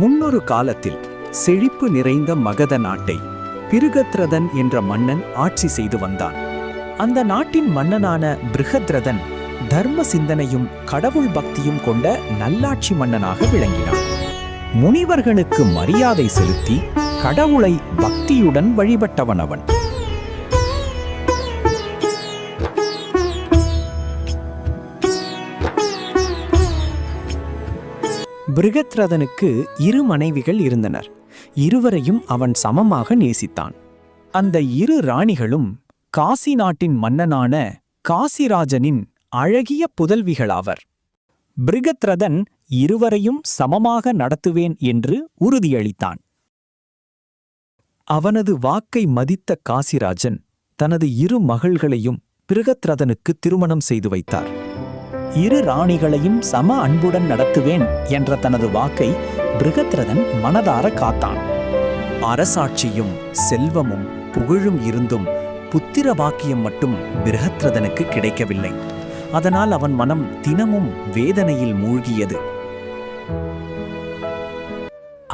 முன்னொரு காலத்தில் செழிப்பு நிறைந்த மகத நாட்டை பிருகத்ரதன் என்ற மன்னன் ஆட்சி செய்து வந்தான். அந்த நாட்டின் மன்னனான பிருகத்ரதன் தர்ம சிந்தனையும் கடவுள் பக்தியும் கொண்ட நல்லாட்சி மன்னனாக விளங்கினான். முனிவர்களுக்கு மரியாதை செலுத்தி கடவுளை பக்தியுடன் வழிபட்டவன் அவன். பிருகத்ரதனுக்கு 2 மனைவிகள் இருந்தனர். இருவரையும் அவன் சமமாக நேசித்தான். அந்த 2 ராணிகளும் காசி நாட்டின் மன்னனான காசிராஜனின் அழகிய புதல்விகளாவர். பிருகத்ரதன் இருவரையும் சமமாக நடத்துவேன் என்று உறுதியளித்தான். அவனது வாக்கை மதித்த காசிராஜன் தனது 2 மகள்களையும் பிருகத்ரதனுக்கு திருமணம் செய்து வைத்தார். 2 ராணிகளையும் சம அன்புடன் நடத்துவேன் என்ற தனது வாக்கை பிருகத்ரதன் மனதார காத்தான். அரசாட்சியும் செல்வமும் புகழும் இருந்தும் புத்திர பாக்கியம் மட்டும் பிருகத்ரதனுக்கு கிடைக்கவில்லை. அதனால் அவன் மனம் தினமும் வேதனையில் மூழ்கியது.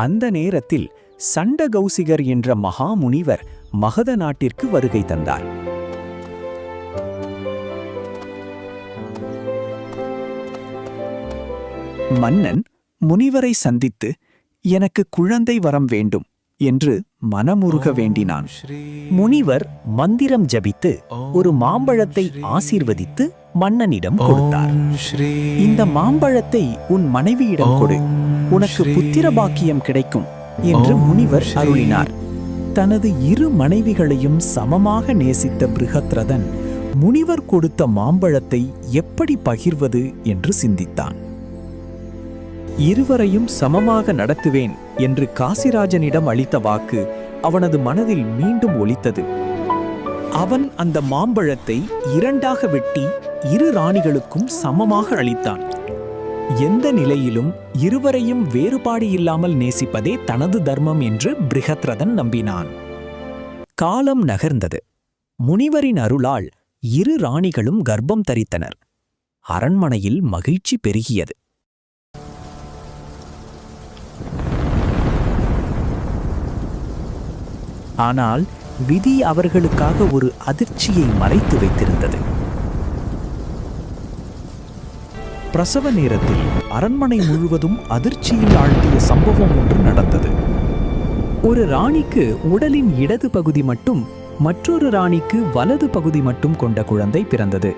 அந்த நேரத்தில் சண்டகௌசிகர் என்ற மகாமுனிவர் மகத நாட்டிற்கு வருகை தந்தார். மன்னன் முனிவரை சந்தித்து எனக்கு குழந்தை வரம் வேண்டும் என்று மனமுருக வேண்டினான். முனிவர் மந்திரம் ஜபித்து ஒரு மாம்பழத்தை ஆசீர்வதித்து மன்னனிடம் கொடுத்தார். இந்த மாம்பழத்தை உன் மனைவியிடம் கொடு, உனக்கு புத்திர பாக்கியம் கிடைக்கும் என்று முனிவர் அருளினார். தனது 2 மனைவிகளையும் சமமாக நேசித்த பிருகத்ரதன் முனிவர் கொடுத்த மாம்பழத்தை எப்படி பகிர்வது என்று சிந்தித்தான். இருவரையும் சமமாக நடத்துவேன் என்று காசிராஜனிடம் அளித்த வாக்கு அவனது மனதில் மீண்டும் ஒலித்தது. அவன் அந்த மாம்பழத்தை 2ஆக வெட்டி 2 ராணிகளுக்கும் சமமாக அளித்தான். எந்த நிலையிலும் இருவரையும் வேறுபாடு இல்லாமல் நேசிப்பதே தனது தர்மம் என்று பிருகத்ரதன் நம்பினான். காலம் நகர்ந்தது. முனிவரின் அருளால் 2 ராணிகளும் கர்ப்பம் தரித்தனர். அரண்மனையில் மகிழ்ச்சி பெருகியது. ஆனால் விதி அவர்களுக்காக ஒரு அதிர்ச்சியை மறைத்து வைத்திருந்தது. பிரசவ நேரத்தில் அரண்மனை முழுவதும் அதிர்ச்சியில் ஆழ்த்திய சம்பவம் ஒன்று நடந்தது. ஒரு ராணிக்கு உடலின் இடது பகுதி மட்டும், மற்றொரு ராணிக்கு வலது பகுதி மட்டும் கொண்ட குழந்தை பிறந்தது.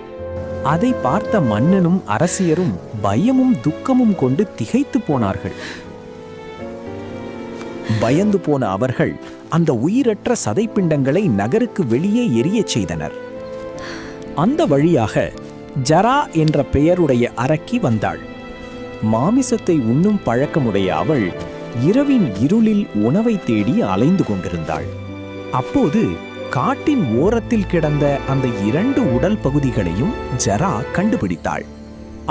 அதை பார்த்த மன்னனும் அரசியரும் பயமும் துக்கமும் கொண்டு திகைத்து போனார்கள். பயந்து போன அவர்கள் அந்த உயிரற்ற சதைப்பிண்டங்களை நகருக்கு வெளியே எரியச் செய்தனர். அந்த வழியாக ஜரா என்ற பெயருடைய அரக்கி வந்தாள். மாமிசத்தை உண்ணும் பழக்கமுடைய அவள் இரவின் இருளில் உணவை தேடி அலைந்து கொண்டிருந்தாள். அப்போது காட்டின் ஓரத்தில் கிடந்த அந்த 2 உடல் பகுதிகளையும் ஜரா கண்டுபிடித்தாள்.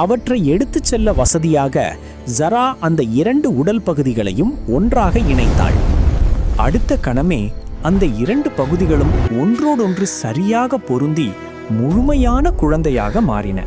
அவற்றை எடுத்துச் செல்ல வசதியாக ஜரா அந்த 2 உடல் பகுதிகளையும் ஒன்றாக இணைத்தாள். அடுத்த கணமே அந்த 2 பகுதிகளும் ஒன்றோடொன்று சரியாக பொருந்தி முழுமையான குழந்தையாக மாறின.